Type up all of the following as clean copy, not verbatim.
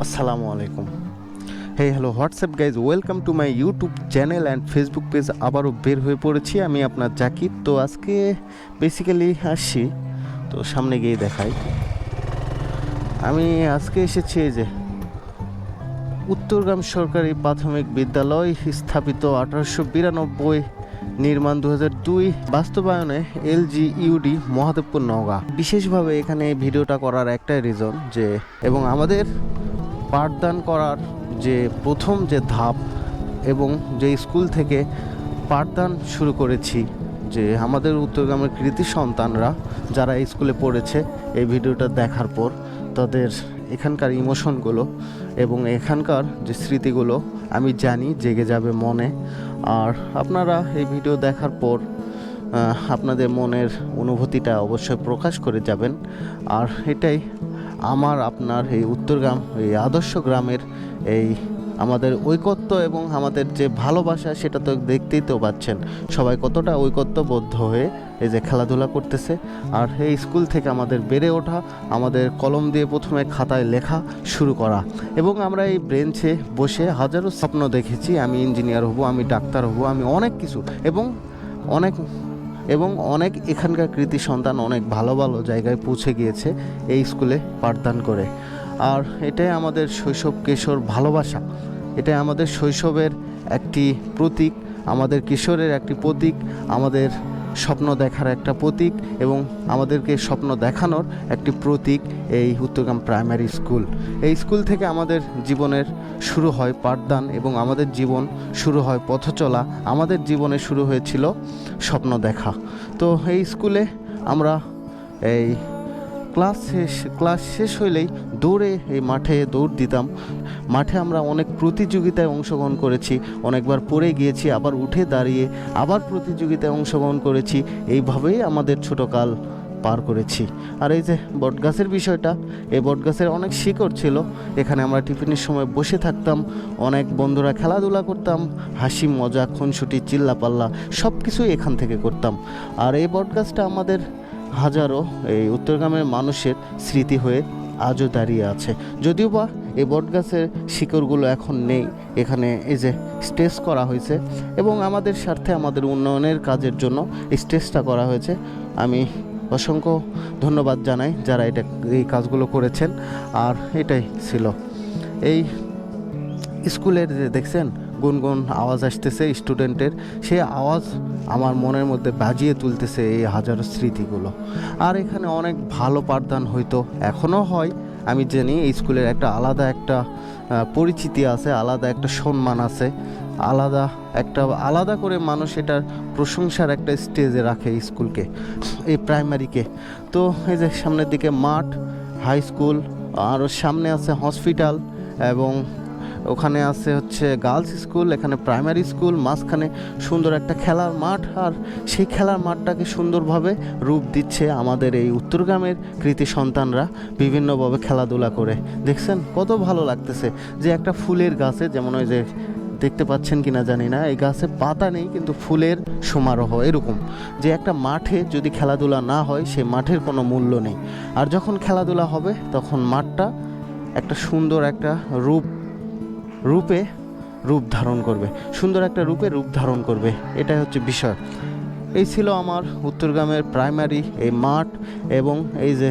আসসালামু আলাইকুম। Hello WhatsApp guys, welcome to my YouTube channel and Facebook page. আবারও বের হয়ে পড়েছি আমি আপনার জাকির। তো আজকে বেসিক্যালি আসছি, তো সামনে গিয়ে দেখাই। আমি আজকে এসেছি এই যে উত্তরগ্রাম সরকারি প্রাথমিক বিদ্যালয়, স্থাপিত 1892, নির্মাণ 2002, বাস্তবায়নে LGUD মহাদেবপুর নওগাঁ। বিশেষভাবে এখানে ভিডিওটা করার একটাই রিজন যে, এবং আমাদের পাঠদান করার যে প্রথম যে ধাপ এবং যে স্কুল থেকে পাঠদান শুরু করেছি, যে আমাদের উত্তরগ্রামের কৃতি সন্তানরা যারা এই স্কুলে পড়েছে, এই ভিডিওটা দেখার পর তাদের এখানকার ইমোশনগুলো এবং এখানকার যে স্মৃতিগুলো আমি জানি জেগে যাবে মনে। আর আপনারা এই ভিডিও দেখার পর আপনাদের মনের অনুভূতিটা অবশ্যই প্রকাশ করে যাবেন। আর এটাই আমার আপনার এই উত্তরগ্রাম, এই আদর্শ গ্রামের এই আমাদের ঐকত্য এবং আমাদের যে ভালোবাসা, সেটা তো দেখতেই তো পাচ্ছেন সবাই কতটা ঐকত্যবদ্ধ হয়ে এই যে খেলাধুলা করতেছে। আর এই স্কুল থেকে আমাদের বেড়ে ওঠা, আমাদের কলম দিয়ে প্রথমে খাতায় লেখা শুরু করা, এবং আমরা এই বেঞ্চে বসে হাজারো স্বপ্ন দেখেছি, আমি ইঞ্জিনিয়ার হব, আমি ডাক্তার হব, আমি অনেক কিছু, এবং অনেক এখানকার কৃতি সন্তান অনেক ভালো ভালো জায়গায় পৌঁছে গিয়েছে এই স্কুলে পাঠদান করে। আর এটাই আমাদের শৈশব কিশোর ভালোবাসা, এটাই আমাদের শৈশবের একটি প্রতীক, আমাদের কিশোরের একটি প্রতীক, আমাদের স্বপ্ন দেখার একটা প্রতীক, এবং আমাদেরকে স্বপ্ন দেখানোর একটি প্রতীক এই উত্তরগ্রাম প্রাইমারি স্কুল। এই স্কুল থেকে আমাদের জীবনের শুরু হয় পাঠদান, এবং আমাদের জীবন শুরু হয় পথ চলা, আমাদের জীবনে শুরু হয়েছিল স্বপ্ন দেখা। তো এই স্কুলে আমরা এই ক্লাস শেষ হইলেই দৌড়ে এই মাঠে দৌড় দিতাম। মাঠে আমরা অনেক প্রতিযোগিতায় অংশগ্রহণ করেছি, অনেকবার পড়ে গিয়েছি, আবার উঠে দাঁড়িয়ে আবার প্রতিযোগিতায় অংশগ্রহণ করেছি। এইভাবেই আমাদের ছোটকাল পার করেছি। আর এই যে বটগাছের বিষয়টা, এই বটগাছের অনেক শিকড় ছিল, এখানে আমরা টিফিনের সময় বসে থাকতাম, অনেক বন্ধুরা খেলাধুলা করতাম, হাসি মজা খুনসুটি চিল্লাপাল্লা সব কিছুই এখান থেকে করতাম। আর এই বটগাছটা আমাদের হাজারো এই উত্তরগ্রামের মানুষের স্মৃতি হয়ে আজও দাঁড়িয়ে আছে। যদিও বা এই বটগাছের শিকড়গুলো এখন নেই, এখানে এই যে স্টেজ করা হয়েছে, এবং আমাদের স্বার্থে আমাদের উন্নয়নের কাজের জন্য এই স্টেজটা করা হয়েছে। আমি অসংখ্য ধন্যবাদ জানাই যারা এই কাজগুলো করেছেন। আর এটাই ছিল এই স্কুলের যে দেখছেন গুনগুন আওয়াজ আসতেছে স্টুডেন্টের, সেই আওয়াজ আমার মনের মধ্যে বাজিয়ে তুলতেছে এই হাজারো স্মৃতিগুলো। আর এখানে অনেক ভালো পাঠদান হইতো, এখনও হয়। আমি জানি এই স্কুলের একটা আলাদা একটা পরিচিতি আছে, আলাদা একটা সম্মান আছে, আলাদা করে মানুষ এটার প্রশংসার একটা স্টেজে রাখে এই স্কুলকে, এই প্রাইমারিকে। তো এই যে সামনের দিকে মাঠ, হাই স্কুল, আর সামনে আছে হসপিটাল, এবং ওখানে আছে হচ্ছে গার্লস স্কুল, এখানে প্রাইমারি স্কুল, মাঝখানে সুন্দর একটা খেলার মাঠ। আর সেই খেলার মাঠটাকে সুন্দরভাবে রূপ দিচ্ছে আমাদের এই উত্তরগ্রামের কৃতি সন্তানরা বিভিন্নভাবে খেলাধুলা করে। দেখছেন কত ভালো লাগতেছে যে একটা ফুলের গাছে, যেমন ওই যে দেখতে পাচ্ছেন কিনা জানি না, এই গাছে পাতা নেই কিন্তু ফুলের সমারোহ, এরকম যে একটা মাঠে যদি খেলাধুলা না হয় সেই মাঠের কোনো মূল্য নেই। আর যখন খেলাধুলা হবে তখন মাঠটা একটা সুন্দর একটা রূপ ধারণ করবে, সুন্দর একটা রূপ ধারণ করবে, এটাই হচ্ছে বিষয়। এই ছিল আমার উত্তরগ্রামের প্রাইমারি এই মাঠ, এবং এই যে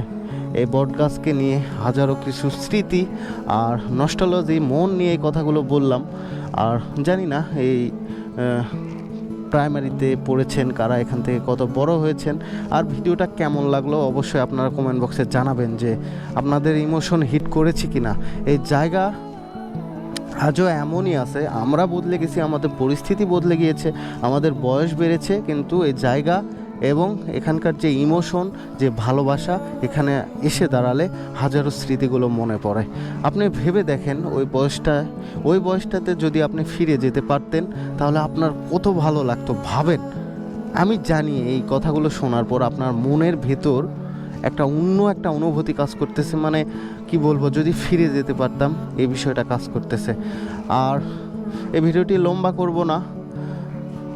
এই বটগাছকে নিয়ে হাজারো কিছু স্মৃতি আর নস্টালজি মন নিয়ে এই কথাগুলো বললাম। আর জানি না এই প্রাইমারিতে পড়েছেন কারা, এখান থেকে কত বড় হয়েছেন, আর ভিডিওটা কেমন লাগলো অবশ্যই আপনারা কমেন্ট বক্সে জানাবেন যে আপনাদের ইমোশন হিট করেছে কিনা। এই জায়গা আজও এমনই আছে, আমরা বদলে গেছি, আমাদের পরিস্থিতি বদলে গিয়েছে, আমাদের বয়স বেড়েছে, কিন্তু এই জায়গা এবং এখানকার যে ইমোশন, যে ভালোবাসা, এখানে এসে দাঁড়ালে হাজারো স্মৃতিগুলো মনে পড়ে। আপনি ভেবে দেখেন ওই বয়সটাতে যদি আপনি ফিরে যেতে পারতেন তাহলে আপনার কত ভালো লাগতো ভাবেন। আমি জানি এই কথাগুলো শোনার পর আপনার মনের ভেতর একটা অনুভূতি কাজ করতেছে, মানে কি বলবো, যদি ফিরে যেতে পারতাম এই বিষয়টা কাজ করতেছে। আর এই ভিডিওটি লম্বা করব না,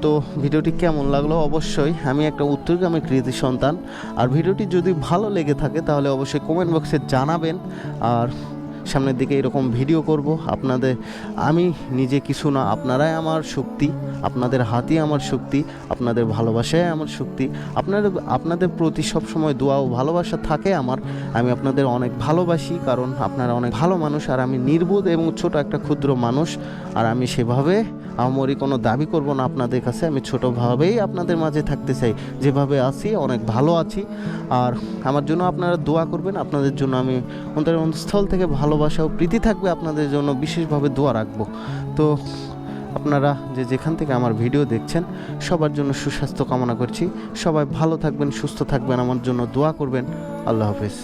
তো ভিডিওটি কেমন লাগলো অবশ্যই, আমি একটা উত্তরগ্রামের কৃতি সন্তান, আর ভিডিওটি যদি ভালো লেগে থাকে তাহলে অবশ্যই কমেন্ট বক্সে জানাবেন। আর সামনের দিকে এরকম ভিডিও করব। আপনাদের আমি নিজে কিছু না, আপনারাই আমার শক্তি, আপনাদের হাতই আমার শক্তি, আপনাদের ভালোবাসাই আমার শক্তি। আপনাদের প্রতি সবসময় দোয়া ও ভালোবাসা থাকে আমার। আমি আপনাদের অনেক ভালোবাসি, কারণ আপনারা অনেক ভালো মানুষ, আর আমি নির্বোধ এবং ছোট একটা ক্ষুদ্র মানুষ। আর আমি সেভাবে আমারই কোনো দাবি করব না আপনাদের কাছে। আমি ছোটোভাবেই আপনাদের মাঝে থাকতে চাই, যেভাবে আছি অনেক ভালো আছি। আর আমার জন্য আপনারা দোয়া করবেন। আপনাদের জন্য আমি অন্তরের অন্তঃস্থল থেকে ভালোবাসা ও প্রীতি থাকবে, আপনাদের জন্য বিশেষভাবে দোয়া রাখবো। তো আপনারা যেখান থেকে আমার ভিডিও দেখছেন, সবার জন্য সুস্বাস্থ্য কামনা করছি। সবাই ভালো থাকবেন, সুস্থ থাকবেন, আমার জন্য দোয়া করবেন। আল্লাহ হাফেজ।